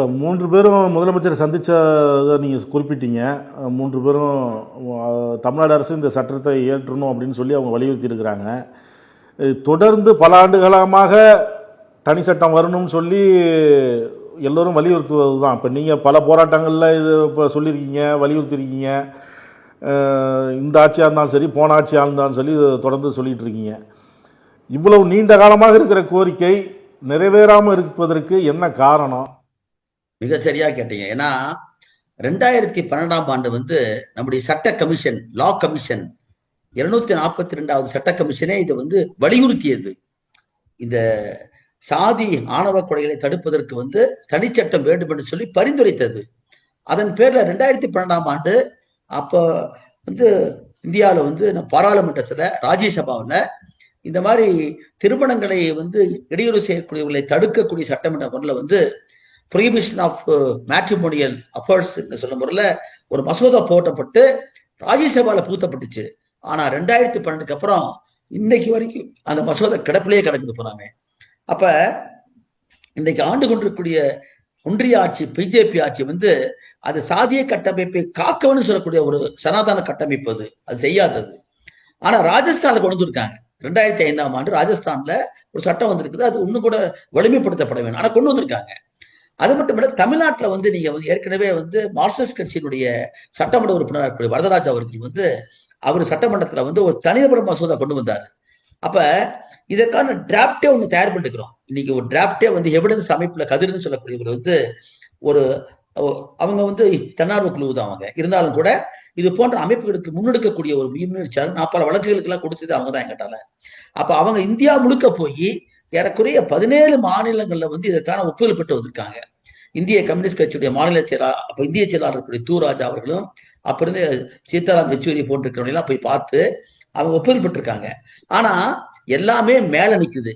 3 பேரும் முதலமைச்சரை சந்திச்சதை நீங்கள் குறிப்பிட்டீங்க. 3 பேரும் தமிழ்நாடு அரசு இந்த சட்டத்தை ஏற்றணும் அப்படின்னு சொல்லி அவங்க வலியுறுத்தி இருக்கிறாங்க. தொடர்ந்து பல ஆண்டுகாலமாக தனி சட்டம் வரணும்னு சொல்லி எல்லோரும் வலியுறுத்துவது தான். இப்போ நீங்கள் பல போராட்டங்களில் இது இப்போ சொல்லியிருக்கீங்க, வலியுறுத்திருக்கீங்க. இந்த ஆட்சியாக இருந்தாலும் சரி, போன ஆட்சியாக இருந்தாலும் சரி, தொடர்ந்து சொல்லிகிட்டு இருக்கீங்க. இவ்வளவு நீண்ட காலமாக இருக்கிற கோரிக்கை நிறைவேறாமல் இருப்பதற்கு என்ன காரணம்? மிக சரியா கேட்டீங்க. ஏன்னா 2012ஆம் ஆண்டு நம்முடைய சட்ட கமிஷன், லா கமிஷன் 242வது சட்ட கமிஷனே இதை வலியுறுத்தியது. இந்த சாதி ஆணவ கொலைகளை தடுப்பதற்கு தனிச்சட்டம் வேண்டும் என்று சொல்லி பரிந்துரைத்தது. அதன் பேர்ல 2012ஆம் ஆண்டு அப்ப இந்தியாவில் பாராளுமன்றத்துல, ராஜ்யசபாவில் இந்த மாதிரி திருமணங்களை இடையூறு செய்யக்கூடியவர்களை தடுக்கக்கூடிய சட்டமன்ற முறையில் ப்ரொஹிபிஷன் ஆஃப் மேட்ரிமோனியல் அஃபேர்ஸ் சொல்ல முறையில் ஒரு மசோதா போட்டப்பட்டு ராஜ்யசபால பூத்தப்பட்டுச்சு. ஆனா 2012க்கு அப்புறம் இன்னைக்கு வரைக்கும் அந்த மசோதா கிடப்பிலேயே கிடக்குது போறாங்க. அப்ப இன்னைக்கு ஆண்டு கொண்டிருக்கக்கூடிய ஒன்றிய ஆட்சி, பிஜேபி ஆட்சி அது சாதிய கட்டமைப்பை காக்கணும்னு சொல்லக்கூடிய ஒரு சனாதன கட்டமைப்பு, அது செய்யாதது. ஆனா ராஜஸ்தான்ல கொண்டு வந்திருக்காங்க. 2005ஆம் ஆண்டு ராஜஸ்தான்ல ஒரு சட்டம் வந்திருக்குது. அது இன்னும் கூட வலிமைப்படுத்தப்பட வேண்டும். ஆனா கொண்டு வந்திருக்காங்க. அது மட்டும் இல்ல, தமிழ்நாட்டில் நீங்க ஏற்கனவே மார்க்சிஸ்ட் கட்சியினுடைய சட்டமன்ற உறுப்பினராக இருக்கக்கூடிய வரதராஜ் அவர்கள் அவர் சட்டமன்றத்துல ஒரு தனிநபர் மசோதா கொண்டு வந்தார். அப்ப இதற்கான டிராப்டே ஒண்ணு தயார் பண்ணிருக்கிறோம். இன்னைக்கு ஒரு டிராப்டே எவிடன்ஸ் அமைப்புல கதிர்னு சொல்லக்கூடியவர் ஒரு அவங்க தன்னார்வ குழு தான். அவங்க இருந்தாலும் கூட இது போன்ற அமைப்புகளுக்கு முன்னெடுக்கக்கூடிய ஒரு முயற்சியாளர். நான் பல வழக்குகளுக்கு எல்லாம் கொடுத்தது அவங்க தான் எங்கிட்டால. அப்ப அவங்க இந்தியா முழுக்க போய் ஏறக்குறைய 17 மாநிலங்கள்ல இதற்கான ஒப்புதல் பெற்று வந்திருக்காங்க. இந்திய கம்யூனிஸ்ட் கட்சியுடைய மாநில செயலாளர், அப்ப இந்திய செயலாளர் தூராஜா அவர்களும், அப்புறம் சீதாராம் யெச்சூரி போன்றிருக்கிறவங்க எல்லாம் போய் பார்த்து அவங்க ஒப்புதல் பெற்றிருக்காங்க. ஆனா எல்லாமே மேல நிக்குது.